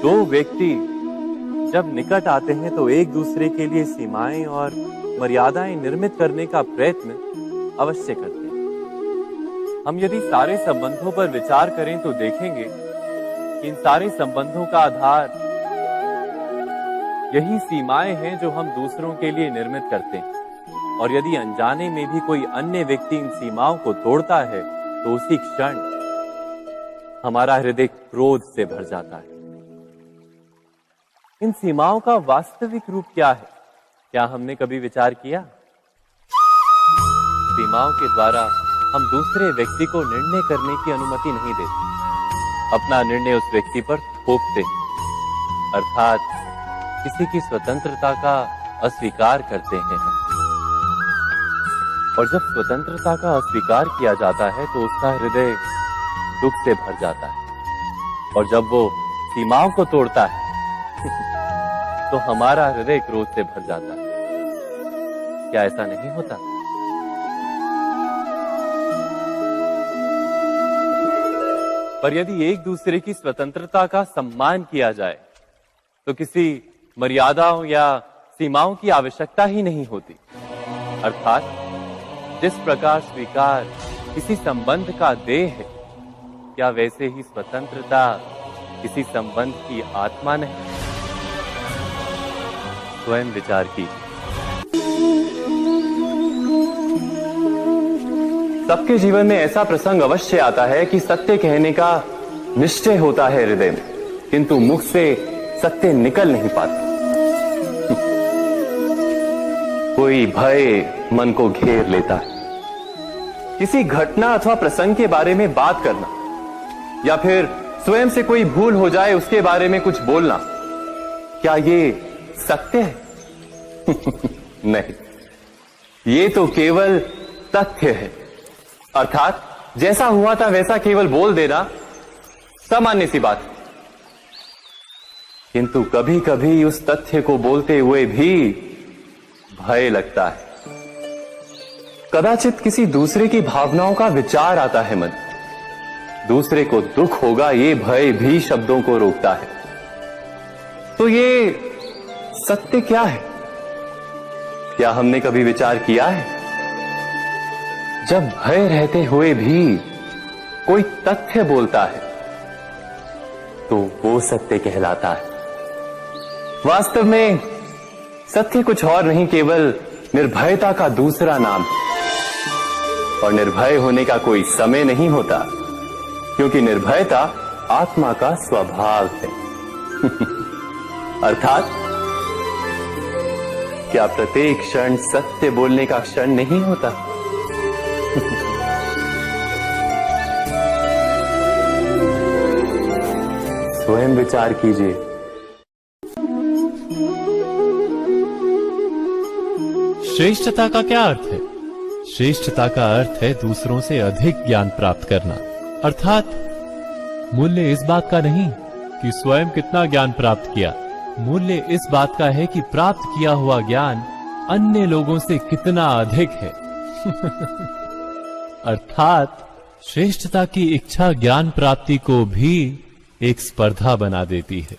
दो व्यक्ति जब निकट आते हैं तो एक दूसरे के लिए सीमाएं और मर्यादाएं निर्मित करने का प्रयत्न अवश्य करते हैं। हम यदि सारे संबंधों पर विचार करें तो देखेंगे कि इन सारे संबंधों का आधार यही सीमाएं हैं जो हम दूसरों के लिए निर्मित करते हैं। और यदि अनजाने में भी कोई अन्य व्यक्ति इन सीमाओं को तोड़ता है तो उसी क्षण हमारा हृदय क्रोध से भर जाता है। इन सीमाओं का वास्तविक रूप क्या है? क्या हमने कभी विचार किया? सीमाओं के द्वारा हम दूसरे व्यक्ति को निर्णय करने की अनुमति नहीं देते, अपना निर्णय उस व्यक्ति पर थोपते हैं, अर्थात किसी की स्वतंत्रता का अस्वीकार करते हैं। और जब स्वतंत्रता का अस्वीकार किया जाता है तो उसका हृदय दुख से भर जाता है। और जब वो सीमाओं को तोड़ता है तो हमारा हृदय क्रोध से भर जाता है। क्या ऐसा नहीं होता? पर यदि एक दूसरे की स्वतंत्रता का सम्मान किया जाए तो किसी मर्यादाओं या सीमाओं की आवश्यकता ही नहीं होती। अर्थात जिस प्रकार स्वीकार किसी संबंध का देह है, क्या वैसे ही स्वतंत्रता किसी संबंध की आत्मा नहीं? स्वयं विचार कीजिए। सबके जीवन में ऐसा प्रसंग अवश्य आता है कि सत्य कहने का निश्चय होता है हृदय में, किंतु मुख से सत्य निकल नहीं पाता। कोई भय मन को घेर लेता है। किसी घटना अथवा प्रसंग के बारे में बात करना या फिर स्वयं से कोई भूल हो जाए उसके बारे में कुछ बोलना, क्या ये सत्य है? नहीं, ये तो केवल तथ्य है। अर्थात जैसा हुआ था वैसा केवल बोल देना सामान्य सी बात है। किंतु कभी कभी उस तथ्य को बोलते हुए भी भय लगता है। कदाचित किसी दूसरे की भावनाओं का विचार आता है मन, दूसरे को दुख होगा ये भय भी शब्दों को रोकता है। तो ये सत्य क्या है? क्या हमने कभी विचार किया है? जब भय रहते हुए भी कोई तथ्य बोलता है तो वो सत्य कहलाता है। वास्तव में सत्य कुछ और नहीं, केवल निर्भयता का दूसरा नाम है। और निर्भय होने का कोई समय नहीं होता, क्योंकि निर्भयता आत्मा का स्वभाव है। अर्थात क्या प्रत्येक क्षण सत्य बोलने का क्षण नहीं होता? स्वयं विचार कीजिए। श्रेष्ठता का क्या अर्थ है? श्रेष्ठता का अर्थ है दूसरों से अधिक ज्ञान प्राप्त करना। अर्थात मूल्य इस बात का नहीं कि स्वयं कितना ज्ञान प्राप्त किया, मूल्य इस बात का है कि प्राप्त किया हुआ ज्ञान अन्य लोगों से कितना अधिक है। अर्थात श्रेष्ठता की इच्छा ज्ञान प्राप्ति को भी एक स्पर्धा बना देती है।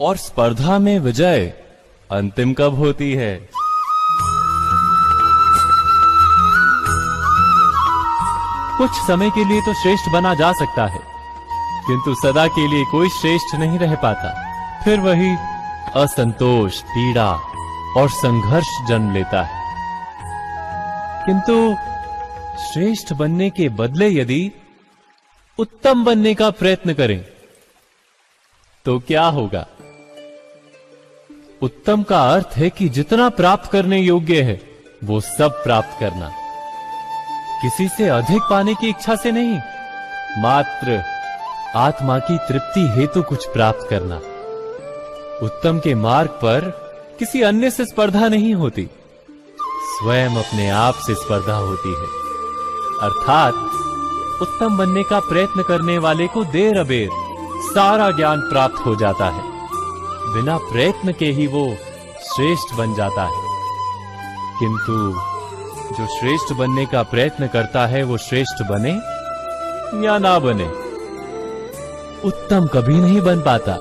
और स्पर्धा में विजय अंतिम कब होती है? कुछ समय के लिए तो श्रेष्ठ बना जा सकता है, किंतु सदा के लिए कोई श्रेष्ठ नहीं रह पाता। फिर वही असंतोष, पीड़ा और संघर्ष जन्म लेता है। किंतु श्रेष्ठ बनने के बदले यदि उत्तम बनने का प्रयत्न करें तो क्या होगा? उत्तम का अर्थ है कि जितना प्राप्त करने योग्य है वो सब प्राप्त करना, किसी से अधिक पाने की इच्छा से नहीं, मात्र आत्मा की तृप्ति हेतु कुछ प्राप्त करना। उत्तम के मार्ग पर किसी अन्य से स्पर्धा नहीं होती, स्वयं अपने आप से स्पर्धा होती है। अर्थात उत्तम बनने का प्रयत्न करने वाले को देर अबेर सारा ज्ञान प्राप्त हो जाता है, बिना प्रयत्न के ही वो श्रेष्ठ बन जाता है। किंतु जो श्रेष्ठ बनने का प्रयत्न करता है वो श्रेष्ठ बने या ना बने, उत्तम कभी नहीं बन पाता।